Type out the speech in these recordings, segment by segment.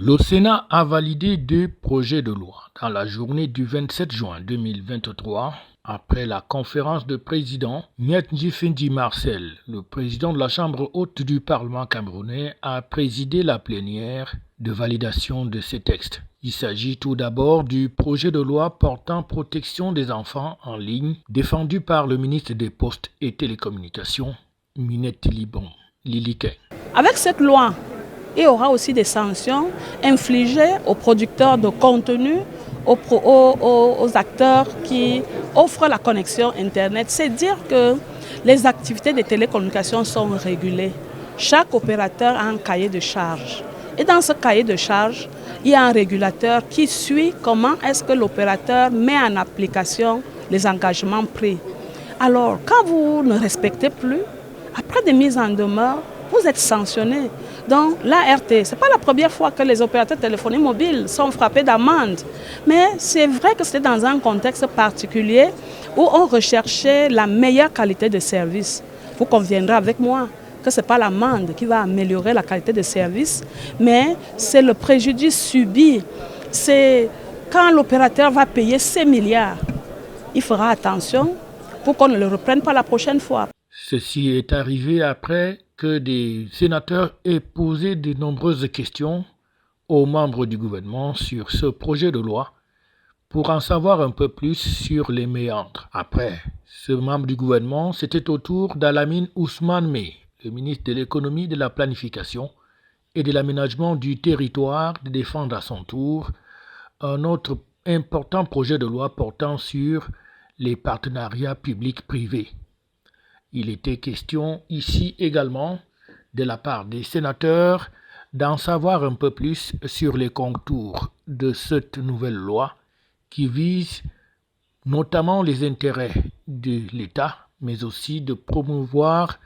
Le Sénat a validé deux projets de loi dans la journée du 27 juin 2023. Après la conférence de présidents, Nyet Fendi Marcel, le président de la Chambre haute du Parlement camerounais, a présidé la plénière de validation de ces textes. Il s'agit tout d'abord du projet de loi portant protection des enfants en ligne, défendu par le ministre des Postes et Télécommunications, Minette Liliquet. Avec cette loi, il y aura aussi des sanctions infligées aux producteurs de contenu, aux acteurs qui offrent la connexion Internet. C'est dire que les activités de télécommunications sont régulées. Chaque opérateur a un cahier de charges. Et dans ce cahier de charges, il y a un régulateur qui suit comment est-ce que l'opérateur met en application les engagements pris. Alors, quand vous ne respectez plus, après des mises en demeure, vous êtes sanctionné. Donc l'ART, ce n'est pas la première fois que les opérateurs téléphoniques mobiles sont frappés d'amende. Mais c'est vrai que c'était dans un contexte particulier où on recherchait la meilleure qualité de service. Vous conviendrez avec moi que ce n'est pas l'amende qui va améliorer la qualité de service, mais c'est le préjudice subi. C'est quand l'opérateur va payer 6 milliards, il fera attention pour qu'on ne le reprenne pas la prochaine fois. Ceci est arrivé après que des sénateurs aient posé de nombreuses questions aux membres du gouvernement sur ce projet de loi pour en savoir un peu plus sur les méandres. Après, ce membre du gouvernement, c'était au tour d'Alamine Ousmane Mey, le ministre de l'économie, de la planification et de l'aménagement du territoire, de défendre à son tour un autre important projet de loi portant sur les partenariats publics-privés. Il était question ici également, de la part des sénateurs, d'en savoir un peu plus sur les contours de cette nouvelle loi qui vise notamment les intérêts de l'État, mais aussi de promouvoir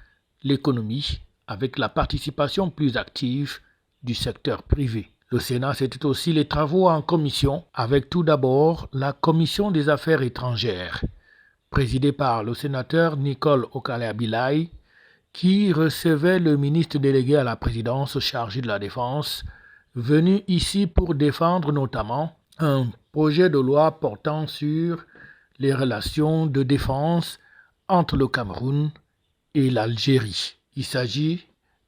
l'économie avec la participation plus active du secteur privé. Le Sénat, c'était aussi les travaux en commission, avec tout d'abord la Commission des Affaires étrangères, présidée par le sénateur Nicole Okale-Abilai, qui recevait le ministre délégué à la présidence chargé de la Défense, venu ici pour défendre notamment un projet de loi portant sur les relations de défense entre le Cameroun et l'Algérie. Il s'agit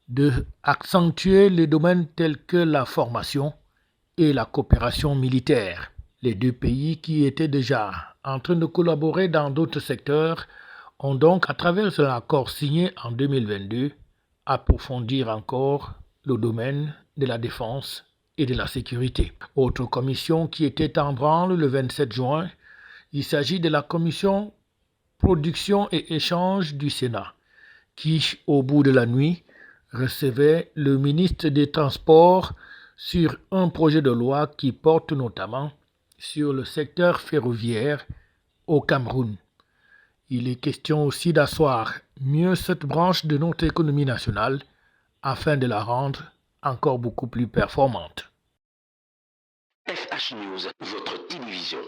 d'accentuer les domaines tels que la formation et la coopération militaire. Les deux pays qui étaient déjà en train de collaborer dans d'autres secteurs ont donc, à travers cet accord signé en 2022, approfondir encore le domaine de la défense et de la sécurité. Autre commission qui était en branle le 27 juin, il s'agit de la commission production et échange du Sénat, qui, au bout de la nuit, recevait le ministre des Transports sur un projet de loi qui porte notamment sur le secteur ferroviaire au Cameroun. Il est question aussi d'asseoir mieux cette branche de notre économie nationale afin de la rendre encore beaucoup plus performante. FH News, votre télévision.